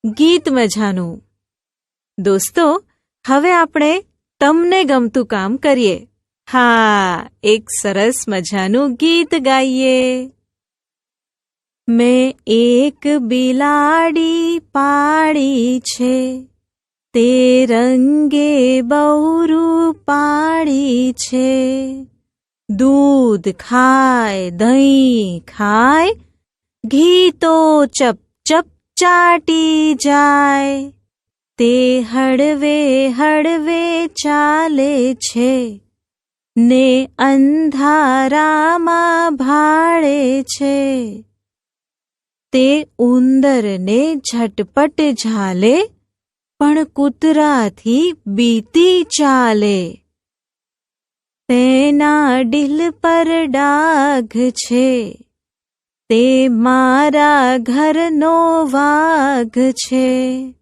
ગીત મજાનું. દોસ્તો, હવે આપણે તમને ગમતું કામ કરીએ. હા, એક સરસ મજાનું ગીત ગાઈએ. મેં એક બિલાડી પાળી છે, તે રંગે બહુ રૂપાળી છે. દૂધ ખાય, દહીં ખાય, ઘી તો ચપ ચપ ચાટી જાય. તે હળવે હળવે ચાલે છે, ને અંધારામાં ભાળે છે. તે ઉંદરને ઝટપટ ઝાલે, પણ કૂતરાથી બીતી ચાલે. તેના ડીલ પર ડાઘ છે, તે મારા ઘરનો વાઘ છે.